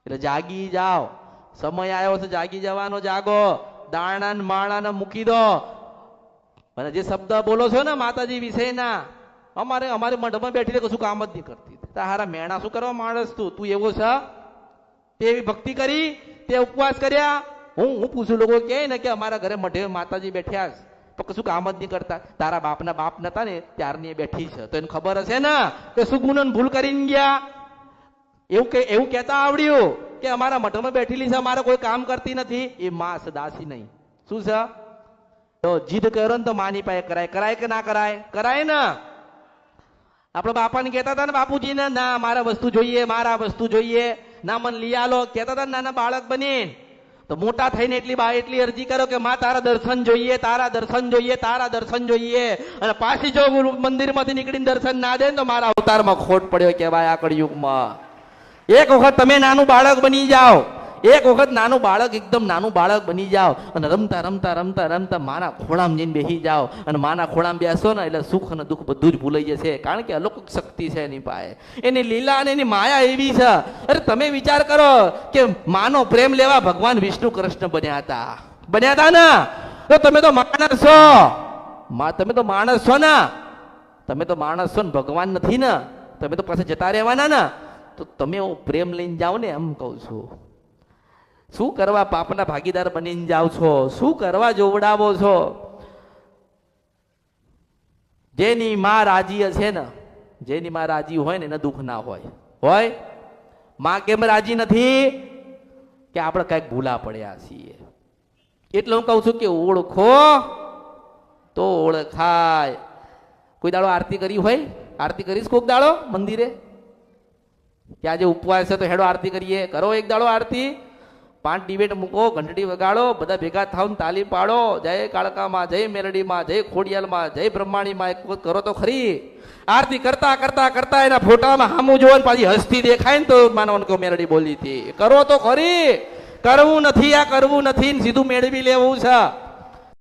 એટલે જાગી જાઓ, સમય આવ્યો છે જાગી જવાનો, જાગો, દાણા ને માળાને મૂકી દો. અને જે શબ્દ બોલો છો ને માતાજી વિશેના, અમારે મઢમાં બેઠી કશું કામ જ નહીં કરતી. તારા મેણા શું કરવા માણસ તું એવો છે? તે એવી ભક્તિ કરી, તે ઉપવાસ કર્યા. હું પૂછું, લોકો કહે ને કે અમારા ઘરે મઢે માતાજી બેઠ્યા તો કશું કામ જ નહીં કરતા. તારા બાપના બાપ નતા ને ત્યારની એ બેઠી છે, તો એને ખબર હશે ને કે શું ગુનો ભૂલ કરીને ગયા. એવું કહેતા આવડ્યું કે અમારા મઠમાં બેઠેલી છે, અમારે કોઈ કામ કરતી નથી. એ માં છે, દાસી નહીં. શું છે? તો જીદ કર્યો ને તો માની પાસે કરાય કે ના કરાય? કરાય ને. આપડે બાપાને કહેતા હતા ને બાપુજીને, ના મારા વસ્તુ જોઈએ, મારા વસ્તુ જોઈએ, ના મને લઈ આલો. કહેતા હતા નાના બાળક બનીને. તો મોટા થઈને એટલી અરજી કરો કે માં તારા દર્શન જોઈએ, તારા દર્શન જોઈએ, તારા દર્શન જોઈએ. અને પાછી જો મંદિરમાંથી નીકળીને દર્શન ના દે ને તો મારા અવતારમાં ખોટ પડ્યો કહેવાય આ કળિયુગમાં. એક વખત તમે નાનું બાળક બની જાઓ, એક વખત નાનું બાળક, એકદમ નાનું બાળક બની જાઓ અને રમતા રમતા રમતા રમતા માના ખોળામાં જઈને બેસી જાઓ. અને માના ખોળામાં બેસો ને એટલે સુખ અને દુઃખ બધું જ ભૂલાઈ જશે. કારણ કે અલૌકિક શક્તિ છે એની પાસે, એની લીલા અને એની માયા એવી છે. અરે તમે વિચાર કરો કે માનો પ્રેમ લેવા ભગવાન વિષ્ણુ કૃષ્ણ બન્યા હતા ને. તો તમે તો માણસ છો, તમે તો માણસ છો ને, તમે તો માણસ છો ને, ભગવાન નથી ને. તમે તો પાસે જતા રહેવાના ને. તો તમે પ્રેમ લઈને જાઓ ને, એમ કહું છું. શું કરવા પાપના ભાગીદાર બનીને જાઓ છો? શું કરવા જોવડાવો છો? જેની માં રાજી છે ને, જેની માં રાજી હોય ને એને દુઃખ ના હોય. માં કેમ રાજી નથી? કે આપણે કઈક ભૂલા પડ્યા છીએ. એટલે હું કહું છું કે ઓળખો તો ઓળખાય. કોઈ દાડો આરતી કરી હોય? આરતી કરીશ કોક દાડો મંદિરે? કે આજે ઉપવાસ છે તો હેડો આરતી કરીએ. કરો એક દાડો આરતી. 5 ડિબેટ મૂકો, ઘંટડી વગાડો, બધા ભેગા થાવ, તાલી પાડો. જય કાળકામાં, જય મેલડીમાં, જય ખોડિયાલમાં, જય બ્રહ્માણીમાં. એક વખત કરો તો ખરી. આરતી કરતા કરતા કરતા એના ફોટામાં સામું જોવો ને પાછી હસતી દેખાય ને તો માનવાનું કે મેલડી બોલી હતી. કરો તો ખરી. કરવું નથી, આ કરવું નથી, સીધું મેળવી લેવું છે.